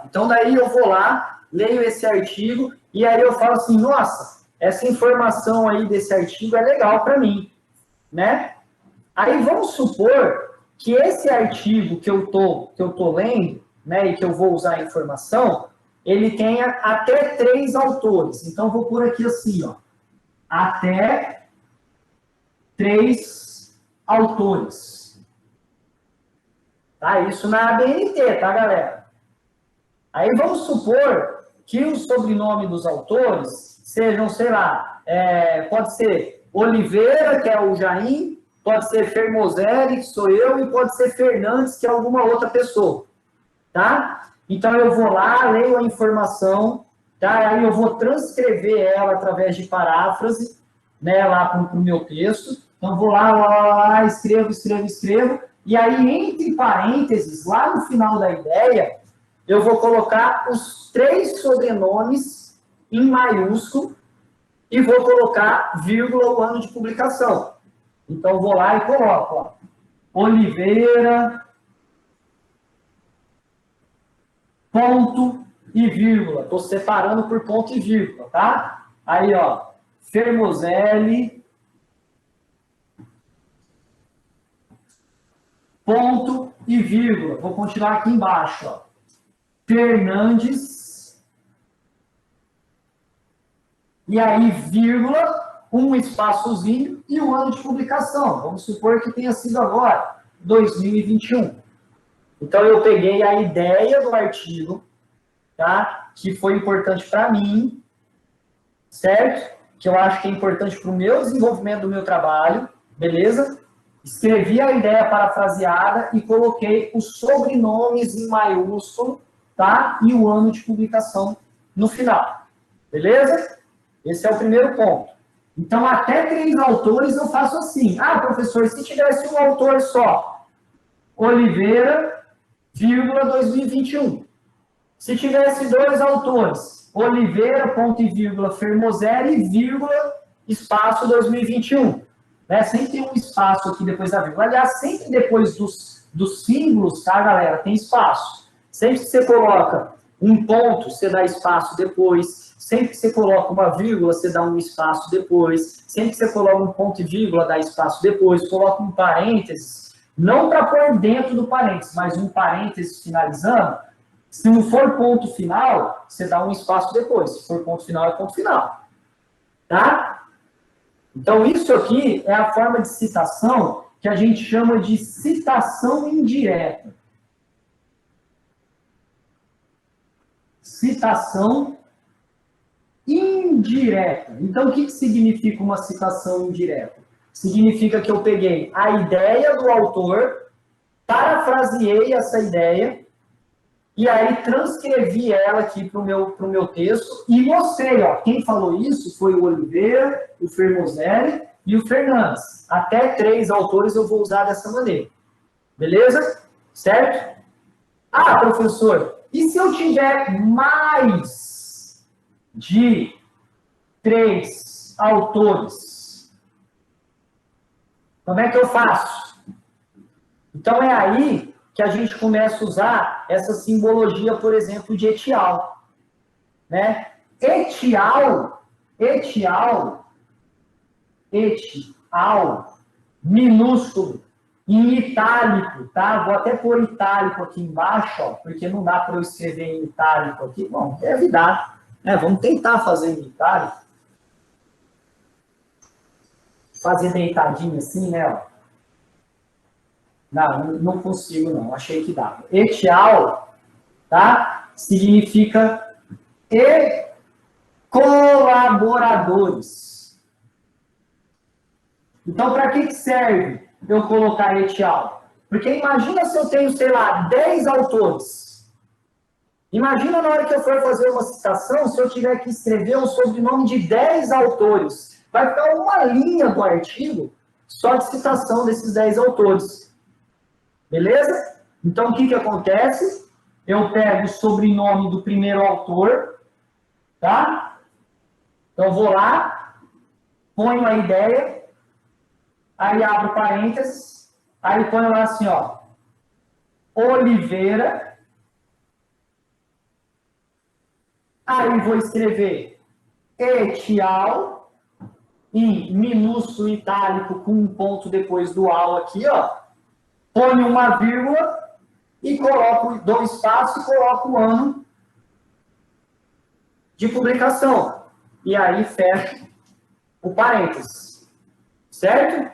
Então, daí eu vou lá, leio esse artigo, e aí eu falo assim, nossa, essa informação aí desse artigo é legal para mim, né? Aí vamos supor que esse artigo que eu tô lendo, né, e que eu vou usar a informação, ele tenha até 3 autores. Então, vou pôr aqui assim, ó, até 3 autores. Tá? Isso na ABNT, tá, galera? Aí vamos supor que o sobrenome dos autores sejam, sei lá, pode ser Oliveira, que é o Jaim, pode ser Fermoselli, que sou eu, e pode ser Fernandes, que é alguma outra pessoa, tá? Então, eu vou lá, leio a informação, tá? Aí eu vou transcrever ela através de paráfrase, né, lá para o meu texto. Então, vou lá, escrevo, e aí, entre parênteses, lá no final da ideia, eu vou colocar os 3 sobrenomes em maiúsculo e vou colocar vírgula o ano de publicação. Então, vou lá e coloco, ó, Oliveira, ponto e vírgula. Estou separando por ponto e vírgula, tá? Aí, ó, Fermoselli, ponto e vírgula. Vou continuar aqui embaixo, ó. Fernandes, e aí, vírgula, um espaçozinho e o ano de publicação. Vamos supor que tenha sido agora, 2021. Então, eu peguei a ideia do artigo, tá? Que foi importante para mim, certo? Que eu acho que é importante para o meu desenvolvimento do meu trabalho, beleza? Escrevi a ideia parafraseada e coloquei os sobrenomes em maiúsculo, tá? E o ano de publicação no final, beleza? Esse é o primeiro ponto. Então, até 3 autores eu faço assim. Ah, professor, se tivesse um autor só, Oliveira, vírgula, 2021. Se tivesse 2 autores, Oliveira, ponto e vírgula, Fermoselli, vírgula, espaço 2021. Né? Sempre tem um espaço aqui depois da vírgula. Aliás, sempre depois dos símbolos, tá, galera, tem espaço. Sempre que você coloca um ponto, você dá espaço depois. Sempre que você coloca uma vírgula, você dá um espaço depois. Sempre que você coloca um ponto e vírgula, dá espaço depois. Coloca um parênteses, não para pôr dentro do parênteses, mas um parênteses finalizando. Se não for ponto final, você dá um espaço depois. Se for ponto final, é ponto final. Tá? Então, isso aqui é a forma de citação que a gente chama de citação indireta. Citação indireta. Então, o que significa uma citação indireta? Significa que eu peguei a ideia do autor, parafraseei essa ideia, e aí transcrevi ela aqui para o meu texto e mostrei, ó, quem falou isso foi o Oliveira, o Fermoselli e o Fernandes. Até 3 autores eu vou usar dessa maneira. Beleza? Certo? Ah, professor, e se eu tiver mais de 3 autores? Como é que eu faço? Então, é aí que a gente começa a usar essa simbologia, por exemplo, de etial. Né? Etial, minúsculo, em itálico, tá? Vou até pôr itálico aqui embaixo, ó, porque não dá para eu escrever em itálico aqui. Bom, deve dar. Né? Vamos tentar fazer em itálico. Fazer deitadinho assim, né? Ó. Não consigo, não. Achei que dava. Etial, tá? Significa e colaboradores. Então, para que serve eu colocar etial? Porque imagina se eu tenho, sei lá, 10 autores. Imagina na hora que eu for fazer uma citação, se eu tiver que escrever um sobrenome de 10 autores. Vai ficar uma linha do artigo só de citação desses 10 autores. Beleza? Então, o que acontece? Eu pego o sobrenome do primeiro autor, tá? Então, vou lá, ponho a ideia, aí abro parênteses, aí ponho lá assim, ó, Oliveira, Aí vou escrever et al, em minúsculo itálico, com um ponto depois do al aqui, ó. Ponho uma vírgula e coloco, dou espaço e coloco o ano de publicação. E aí fecho o parênteses. Certo?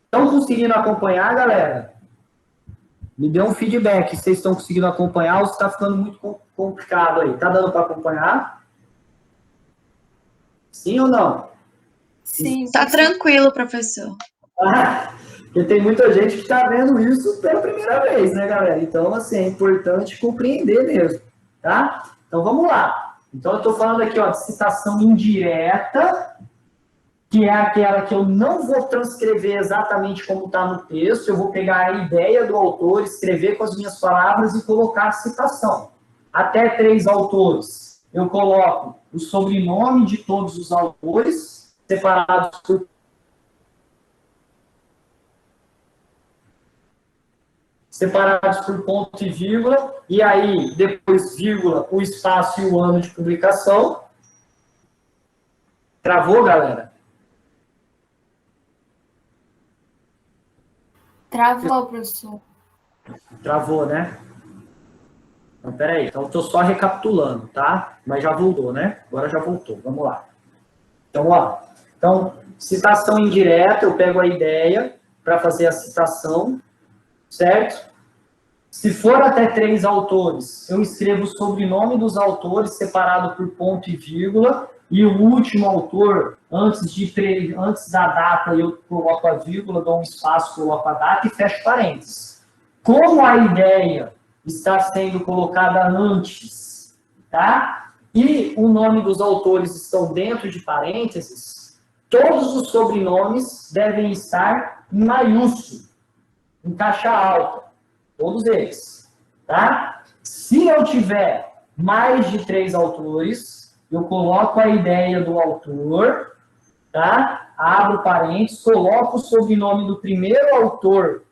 Estão conseguindo acompanhar, galera? Me dê um feedback. Vocês estão conseguindo acompanhar ou está ficando muito complicado aí? Tá dando para acompanhar? Sim ou não? Sim. Tá tranquilo, professor. Porque tem muita gente que está vendo isso pela primeira vez, né, galera? Então, assim, é importante compreender mesmo, tá? Então, vamos lá. Então, eu estou falando aqui, ó, de citação indireta, que é aquela que eu não vou transcrever exatamente como está no texto, eu vou pegar a ideia do autor, escrever com as minhas palavras e colocar a citação. Até 3 autores, eu coloco o sobrenome de todos os autores, separados por ponto e vírgula, e aí, depois, vírgula, o espaço e o ano de publicação. Travou, galera? Travou, professor. Travou, né? Então, peraí. Então, estou só recapitulando, tá? Mas já voltou, né? Agora já voltou. Vamos lá. Então, ó. Então, citação indireta, eu pego a ideia para fazer a citação, certo? Se for até 3 autores, eu escrevo o sobrenome dos autores separado por ponto e vírgula, e o último autor, antes da data, eu coloco a vírgula, dou um espaço, coloco a data e fecho parênteses. Como a ideia está sendo colocada antes, tá? E o nome dos autores estão dentro de parênteses, todos os sobrenomes devem estar em maiúsculo, em caixa alta. Todos eles, tá? Se eu tiver mais de 3 autores, eu coloco a ideia do autor, tá? Abro parênteses, coloco o sobrenome do primeiro autor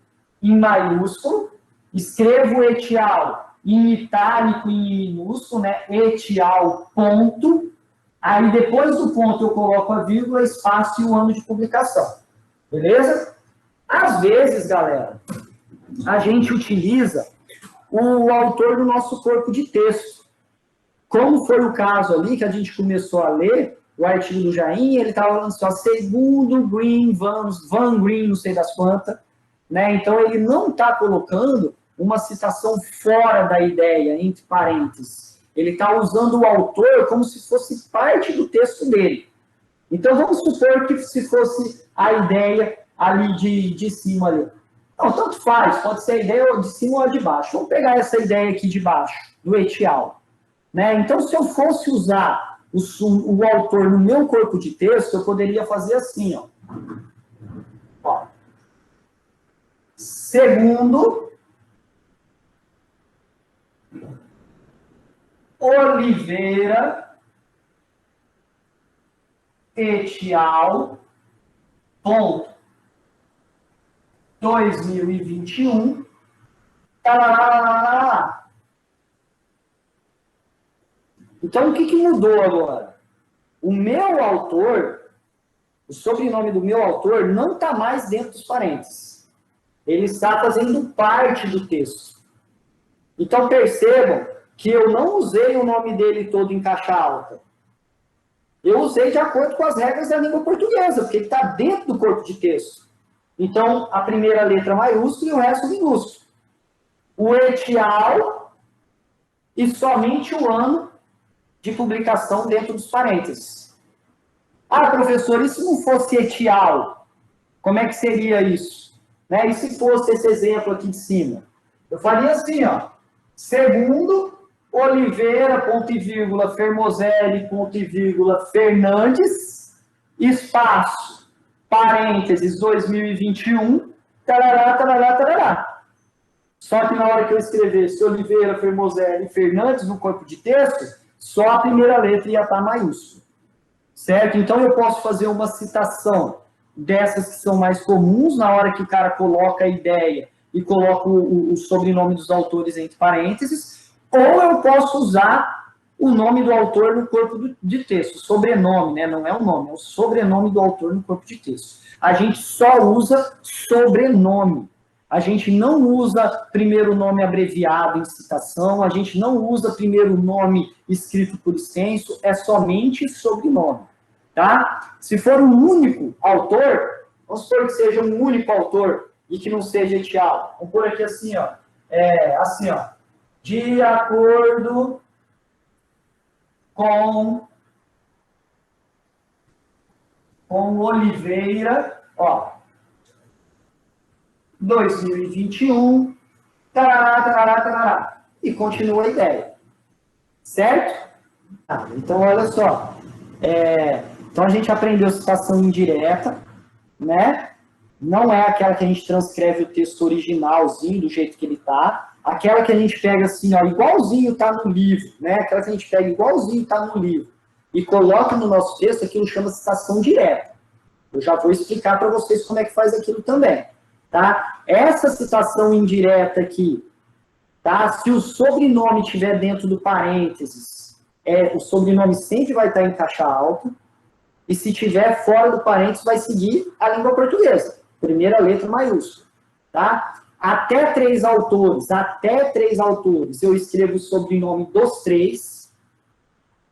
em maiúsculo, escrevo et al em itálico e em minúsculo, né? Et al, ponto. Aí depois do ponto eu coloco a vírgula, espaço e o ano de publicação. Beleza? Às vezes, galera, a gente utiliza o autor do nosso corpo de texto. Como foi o caso ali, que a gente começou a ler o artigo do Jaim, ele estava falando só segundo Green, Van Green, não sei das quantas, né? Então, ele não está colocando uma citação fora da ideia, entre parênteses. Ele está usando o autor como se fosse parte do texto dele. Então, vamos supor que se fosse a ideia ali de cima ali. Não, tanto faz, pode ser a ideia de cima ou de baixo. Vamos pegar essa ideia aqui de baixo, do et al. Né? Então, se eu fosse usar o autor no meu corpo de texto, eu poderia fazer assim, ó. Ó. Segundo Oliveira et al. Ponto. 2021. Então, o que mudou agora? O meu autor, o sobrenome do meu autor, não está mais dentro dos parênteses. Ele está fazendo parte do texto. Então, percebam que eu não usei o nome dele todo em caixa alta. Eu usei de acordo com as regras da língua portuguesa, porque ele está dentro do corpo de texto. Então, a primeira letra maiúscula e o resto minúsculo. O et al. E somente o ano de publicação dentro dos parênteses. Ah, professor, e se não fosse et al? Como é que seria isso? Né? E se fosse esse exemplo aqui de cima? Eu faria assim, ó. Segundo Oliveira, ponto e vírgula, Fermozelli, ponto e vírgula, Fernandes, espaço, parênteses, 2021, tarará, tarará, tarará. Só que na hora que eu escrevesse Oliveira, Fermozelli e Fernandes no corpo de texto, só a primeira letra ia estar maiúscula. Certo? Então, eu posso fazer uma citação dessas que são mais comuns, na hora que o cara coloca a ideia e coloca o sobrenome dos autores entre parênteses, ou eu posso usar o nome do autor no corpo de texto, sobrenome, né? Não é o nome, é o sobrenome do autor no corpo de texto. A gente só usa sobrenome. A gente não usa primeiro nome abreviado em citação, a gente não usa primeiro nome escrito por extenso, é somente sobrenome, tá? Se for um único autor, vamos supor que seja um único autor e que não seja etial. Vamos pôr aqui assim, ó. Assim, ó. De acordo com Oliveira, ó, 2021, tarará, tarará, tarará, e continua a ideia, certo? Então, olha só, então a gente aprendeu citação indireta, né? Não é aquela que a gente transcreve o texto originalzinho, do jeito que ele tá, aquela que a gente pega assim, ó, igualzinho tá no livro, né? Aquela que a gente pega igualzinho tá no livro e coloca no nosso texto, aquilo chama citação direta. Eu já vou explicar para vocês como é que faz aquilo também, tá? Essa citação indireta aqui, tá? Se o sobrenome estiver dentro do parênteses, o sobrenome sempre vai estar em caixa alta, e se estiver fora do parênteses, vai seguir a língua portuguesa, primeira letra maiúscula, tá? Até 3 autores, eu escrevo o sobrenome dos 3.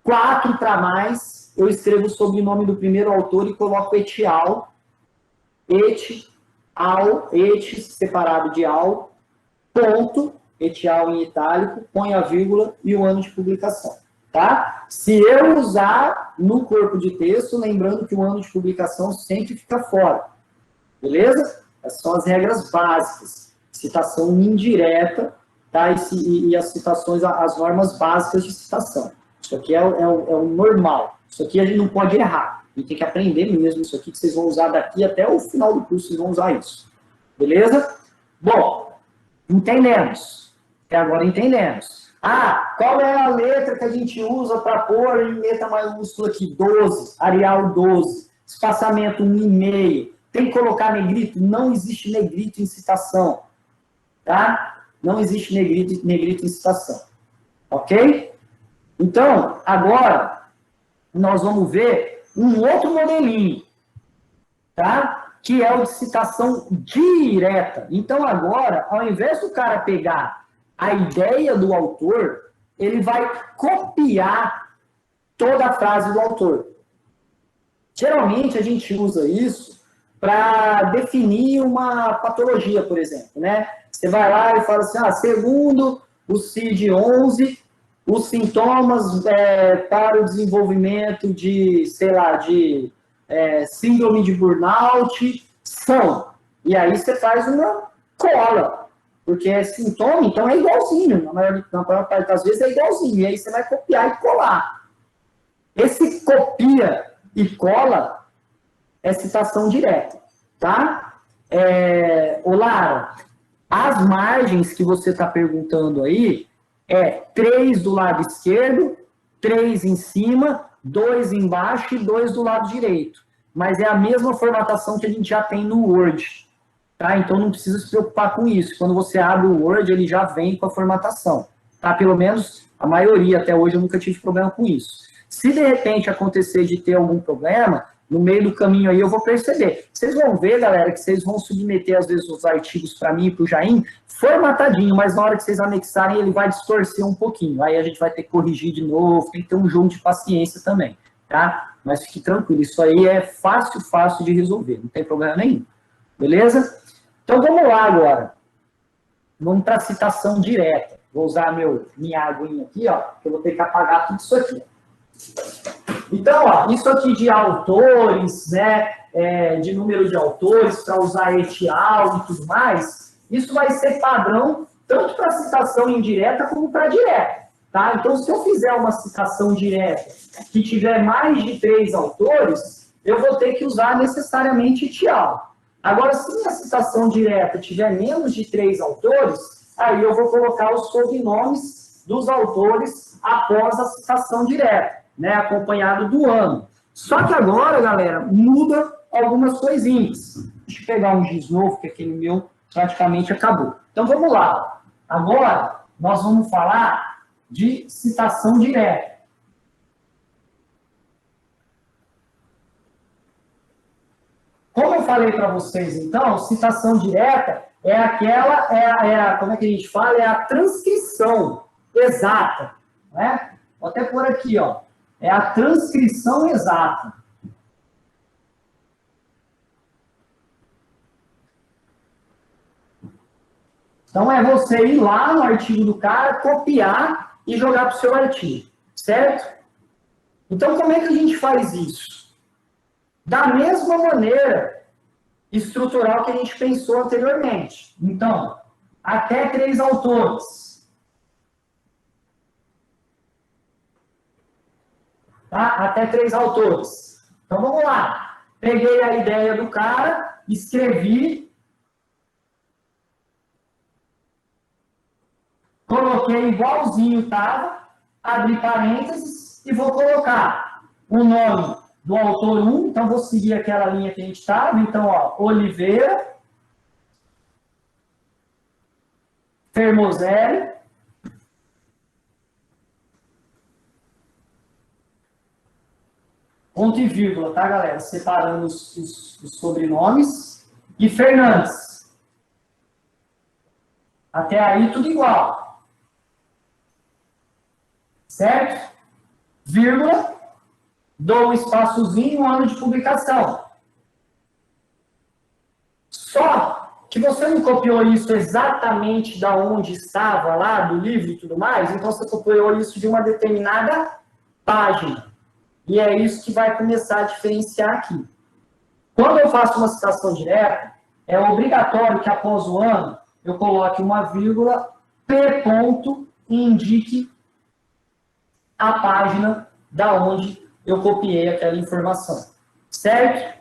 4 para mais, eu escrevo o sobrenome do primeiro autor e coloco etial, et separado de al, ponto, etial em itálico, põe a vírgula e o ano de publicação, tá? Se eu usar no corpo de texto, lembrando que o ano de publicação sempre fica fora, beleza? Essas são as regras básicas. Citação indireta, tá? E as citações, as normas básicas de citação. Isso aqui é o normal. Isso aqui a gente não pode errar. A gente tem que aprender mesmo isso aqui, que vocês vão usar daqui até o final do curso, vocês vão usar isso. Beleza? Bom, entendemos. Até agora entendemos. Qual é a letra que a gente usa para pôr em letra maiúscula aqui? 12, Arial 12. Espaçamento 1,5. Tem que colocar negrito? Não existe negrito em citação. Tá? Não existe negrito em citação. Ok? Então, agora, nós vamos ver um outro modelinho, tá? Que é o de citação direta. Então, agora, ao invés do cara pegar a ideia do autor, ele vai copiar toda a frase do autor. Geralmente, a gente usa isso para definir uma patologia, por exemplo, né? Você vai lá e fala assim, segundo o CID-11, os sintomas para o desenvolvimento de, sei lá, de síndrome de burnout são. E aí você faz uma cola, porque é sintoma, então é igualzinho. Na maior parte das vezes é igualzinho. E aí você vai copiar e colar. Esse copia e cola é citação direta, tá? Lara, as margens que você está perguntando aí, 3 do lado esquerdo, 3 em cima, 2 embaixo e 2 do lado direito. Mas é a mesma formatação que a gente já tem no Word. Tá? Então não precisa se preocupar com isso. Quando você abre o Word, ele já vem com a formatação. Tá? Pelo menos a maioria, até hoje eu nunca tive problema com isso. Se de repente acontecer de ter algum problema, no meio do caminho aí eu vou perceber. Vocês vão ver, galera, que vocês vão submeter às vezes os artigos para mim e para o Jaim formatadinho, mas na hora que vocês anexarem ele vai distorcer um pouquinho. Aí a gente vai ter que corrigir de novo, tem que ter um jogo de paciência também, tá? Mas fique tranquilo, isso aí é fácil de resolver, não tem problema nenhum. Beleza? Então vamos lá agora. Vamos para a citação direta. Vou usar minha aguinha aqui, ó, que eu vou ter que apagar tudo isso aqui. Então, ó, isso aqui de autores, né, de número de autores, para usar etial e tudo mais, isso vai ser padrão tanto para citação indireta como para direta, tá? Então, se eu fizer uma citação direta que tiver mais de 3 autores, eu vou ter que usar necessariamente etial. Agora, se minha citação direta tiver menos de 3 autores, aí eu vou colocar os sobrenomes dos autores após a citação direta, né, acompanhado do ano. Só que agora, galera, muda algumas coisinhas. Deixa eu pegar um giz novo, que aquele meu praticamente acabou. Então, vamos lá. Agora, nós vamos falar de citação direta. falei para vocês, então, citação direta é aquela, como é que a gente fala? É a transcrição exata, né? Vou até pôr aqui, ó. É a transcrição exata. Então, é você ir lá no artigo do cara, copiar e jogar para o seu artigo, certo? Então, como é que a gente faz isso? Da mesma maneira estrutural que a gente pensou anteriormente. Então, até 3 autores. Tá? Até 3 autores. Então, vamos lá. Peguei a ideia do cara, escrevi, coloquei igualzinho estava, abri parênteses e vou colocar o nome do autor 1, então vou seguir aquela linha que a gente estava, então, ó, Oliveira, Fermozelli, ponto e vírgula, tá, galera? Separando os sobrenomes, e Fernandes. Até aí, tudo igual. Certo? Vírgula, dou um espaçozinho, um ano de publicação. Só que você não copiou isso exatamente da onde estava lá, do livro e tudo mais, então você copiou isso de uma determinada página. E é isso que vai começar a diferenciar aqui. Quando eu faço uma citação direta, é obrigatório que após o ano eu coloque uma vírgula, P ponto, e indique a página da onde eu copiei aquela informação. Certo?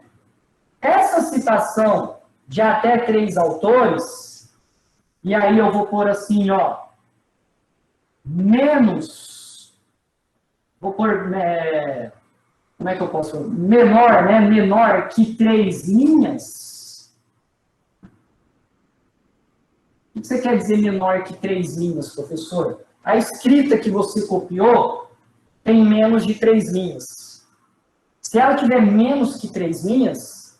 Essa citação de até 3 autores, e aí eu vou pôr assim, ó, menos, vou pôr, como é que eu posso, menor, né, menor que 3 linhas. O que você quer dizer menor que 3 linhas, professor? A escrita que você copiou tem menos de 3 linhas. Se ela tiver menos que 3 linhas,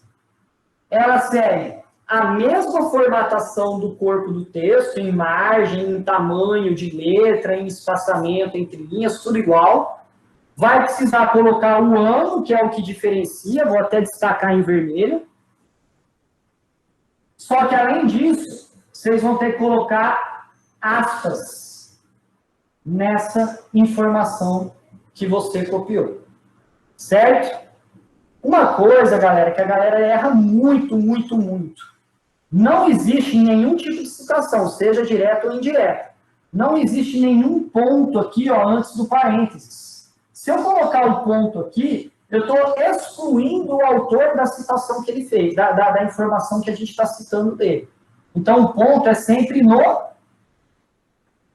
ela segue a mesma formatação do corpo do texto, em margem, em tamanho de letra, em espaçamento entre linhas, tudo igual. Vai precisar colocar o ano, que é o que diferencia, vou até destacar em vermelho. Só que, além disso, vocês vão ter que colocar aspas nessa informação que você copiou. Certo? Uma coisa, galera, que a galera erra muito, muito, muito. Não existe nenhum tipo de citação, seja direta ou indireta. Não existe nenhum ponto aqui, ó, antes do parênteses. Se eu colocar o ponto aqui, eu estou excluindo o autor da citação que ele fez, da informação que a gente está citando dele. Então, o ponto é sempre no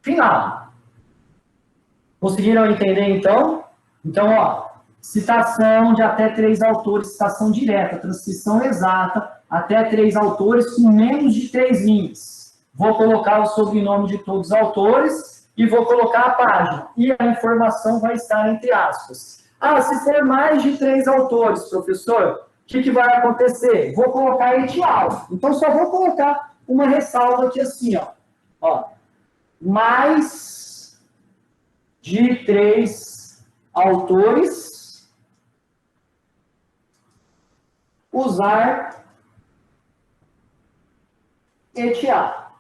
final. Conseguiram entender, então? Então, ó, citação de até 3 autores, citação direta, transcrição exata, até 3 autores com menos de 3 linhas. Vou colocar o sobrenome de todos os autores e vou colocar a página. E a informação vai estar entre aspas. Ah, se for mais de 3 autores, professor, o que vai acontecer? Vou colocar etial. Então, só vou colocar uma ressalva aqui assim, ó. Mais de 3 autores, usar etial.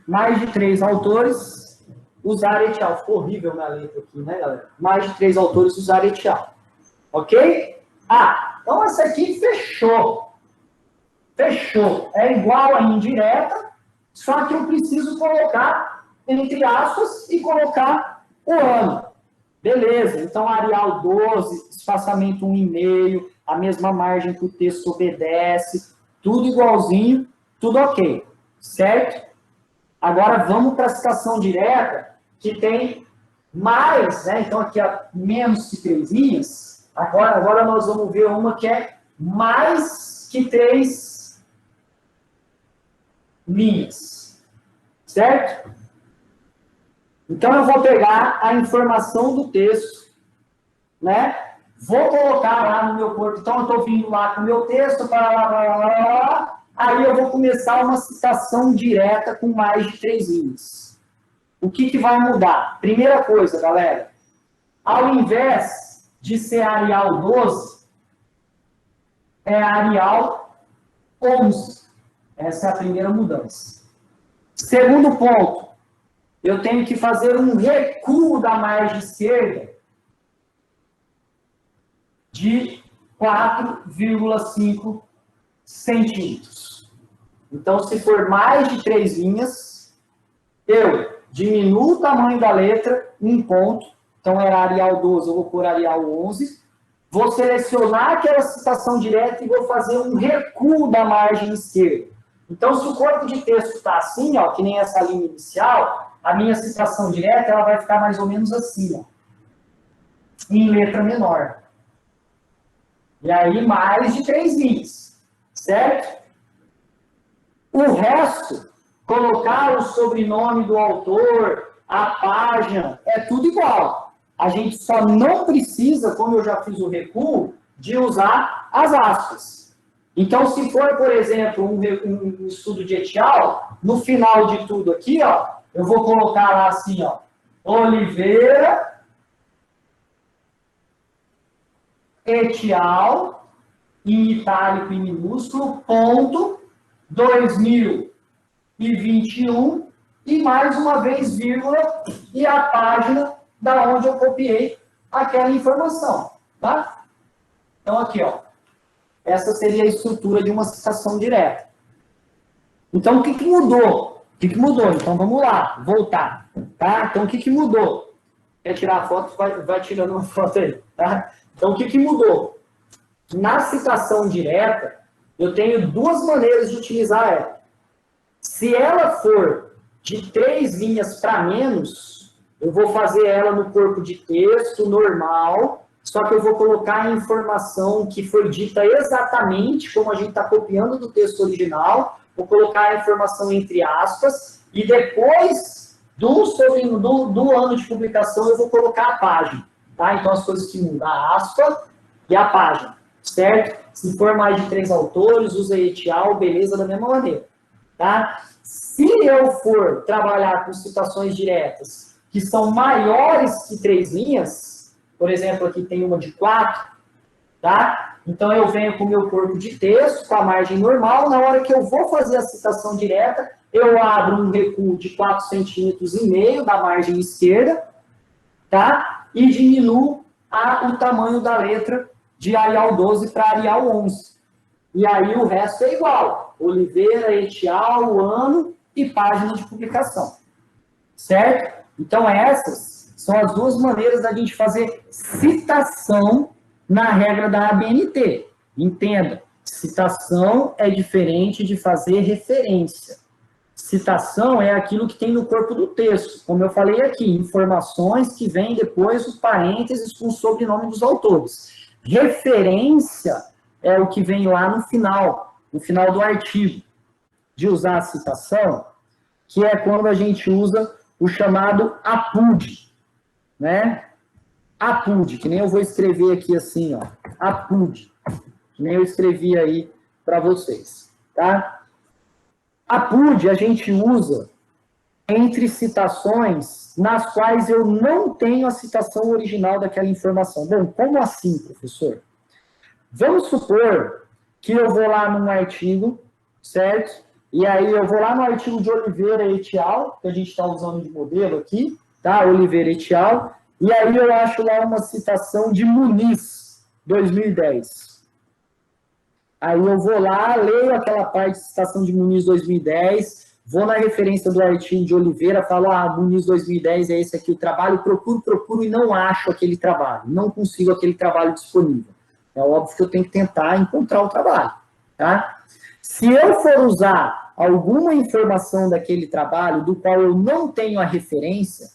Mais de 3 autores, usar etial. Ficou horrível minha letra aqui, né, galera? Mais de 3 autores, usar etial. Ok? Ah, então essa aqui fechou. Fechou. É igual a indireta, só que eu preciso colocar entre aspas e colocar o ano. Beleza, então Arial 12, espaçamento 1,5, a mesma margem que o texto obedece, tudo igualzinho, tudo ok, certo? Agora vamos para a citação direta, que tem mais, né? Então aqui há menos que 3 linhas, agora nós vamos ver uma que é mais que 3 linhas, certo? Então, eu vou pegar a informação do texto, né? vou colocar lá no meu corpo, então eu estou vindo lá com o meu texto, aí eu vou começar uma citação direta com mais de 3 linhas. O que vai mudar? Primeira coisa, galera, ao invés de ser Arial 12, é Arial 11. Essa é a primeira mudança. Segundo ponto, eu tenho que fazer um recuo da margem esquerda de 4,5 centímetros. Então, se for mais de 3 linhas, eu diminuo o tamanho da letra em ponto. Então, era Arial 12, eu vou pôr Arial 11. Vou selecionar aquela citação direta e vou fazer um recuo da margem esquerda. Então, se o corpo de texto está assim, ó, que nem essa linha inicial, a minha citação direta ela vai ficar mais ou menos assim, ó, em letra menor. E aí, mais de 3 linhas, certo? O resto, colocar o sobrenome do autor, a página, é tudo igual. A gente só não precisa, como eu já fiz o recuo, de usar as aspas. Então, se for, por exemplo, um estudo de Etial, no final de tudo aqui, ó, eu vou colocar lá assim, ó, Oliveira, Etial, em itálico e minúsculo, ponto, 2021, e mais uma vez, vírgula, e a página da onde eu copiei aquela informação, tá? Então, aqui, ó. Essa seria a estrutura de uma citação direta. Então, o que mudou? O que mudou? Então, vamos lá, voltar. Tá? Então, o que mudou? Quer tirar a foto? Vai tirando uma foto aí. Tá? Então, o que mudou? Na citação direta, eu tenho 2 maneiras de utilizar ela. Se ela for de 3 linhas para menos, eu vou fazer ela no corpo de texto normal, só que eu vou colocar a informação que foi dita exatamente como a gente está copiando do texto original, vou colocar a informação entre aspas, e depois do ano de publicação eu vou colocar a página. Tá? Então, as coisas que mudam, a aspa e a página, certo? Se for mais de 3 autores, usa Etial, beleza, da mesma maneira. Tá? Se eu for trabalhar com citações diretas que são maiores que 3 linhas, por exemplo, aqui tem uma de 4, tá? Então, eu venho com o meu corpo de texto, com a margem normal, na hora que eu vou fazer a citação direta, eu abro um recuo de 4,5 centímetros da margem esquerda, tá? E diminuo o tamanho da letra de Arial 12 para Arial 11. E aí o resto é igual. Oliveira, Etial, ano e página de publicação. Certo? Então, essas são as 2 maneiras da gente fazer citação na regra da ABNT. Entenda, citação é diferente de fazer referência. Citação é aquilo que tem no corpo do texto. Como eu falei aqui, informações que vêm depois dos parênteses com o sobrenome dos autores. Referência é o que vem lá no final do artigo. De usar a citação, que é quando a gente usa o chamado APUD, né? APUD, que nem eu vou escrever aqui assim, ó, APUD, que nem eu escrevi aí para vocês, tá? APUD a gente usa entre citações nas quais eu não tenho a citação original daquela informação. Bom, como assim, professor? Vamos supor que eu vou lá num artigo, certo? E aí eu vou lá no artigo de Oliveira et al., que a gente está usando de modelo aqui, tá? Oliveira et al., e aí eu acho lá uma citação de Muniz, 2010. Aí eu vou lá, leio aquela parte de citação de Muniz 2010, vou na referência do artigo de Oliveira, falo, Muniz 2010 é esse aqui o trabalho, procuro e não acho aquele trabalho, não consigo aquele trabalho disponível. É óbvio que eu tenho que tentar encontrar o trabalho, tá? Se eu for usar alguma informação daquele trabalho do qual eu não tenho a referência,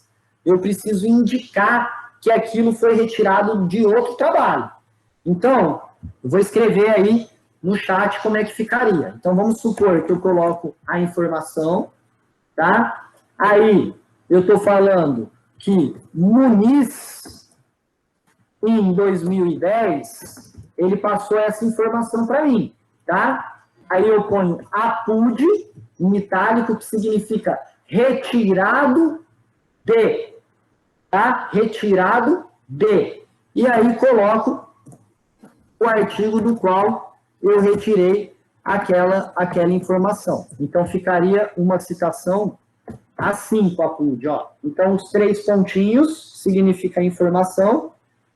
eu preciso indicar que aquilo foi retirado de outro trabalho. Então, eu vou escrever aí no chat como é que ficaria. Então, vamos supor que eu coloco a informação, tá? Aí, eu estou falando que Muniz em 2010, ele passou essa informação para mim, tá? Aí eu ponho APUD, em itálico, que significa retirado de, tá? Retirado de. E aí coloco o artigo do qual eu retirei aquela informação. Então, ficaria uma citação assim com a APUD, ó. Então, os 3 pontinhos significa informação.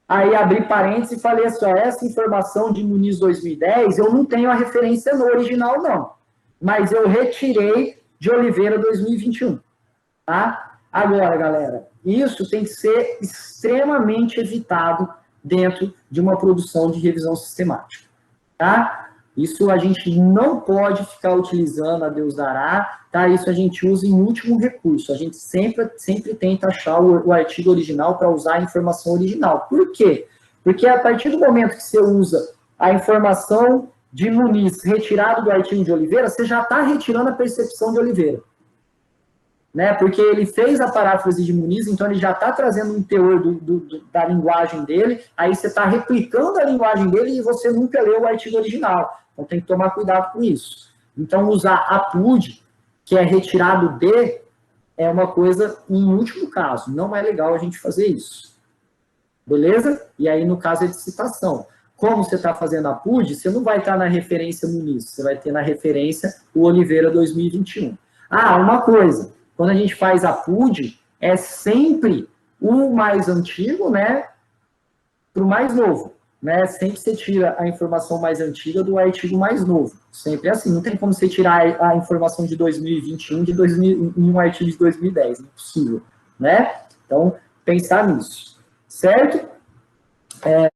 Aí, abri parênteses e falei assim, ó, essa informação de Muniz 2010, eu não tenho a referência no original, não. Mas eu retirei de Oliveira 2021, tá? Agora, galera, isso tem que ser extremamente evitado dentro de uma produção de revisão sistemática, tá? Isso a gente não pode ficar utilizando a Deus dará, tá? Isso a gente usa em último recurso. A gente sempre tenta achar o artigo original para usar a informação original. Por quê? Porque a partir do momento que você usa a informação de Muniz retirado do artigo de Oliveira, você já está retirando a percepção de Oliveira. Né? Porque ele fez a paráfrase de Muniz, então ele já está trazendo um teor da linguagem dele, aí você está replicando a linguagem dele e você nunca leu o artigo original. Então tem que tomar cuidado com isso. Então usar APUD, que é retirado de, é uma coisa, em último caso, não é legal a gente fazer isso. Beleza? E aí no caso é de citação. Como você está fazendo APUD, você não vai estar na referência Muniz, você vai ter na referência o Oliveira 2021. Ah, uma coisa, quando a gente faz APUD, é sempre o mais antigo, né, para o mais novo, né, sempre você tira a informação mais antiga do artigo mais novo, sempre é assim, não tem como você tirar a informação de 2021 em um artigo de 2010, é impossível, né, então, pensar nisso, certo?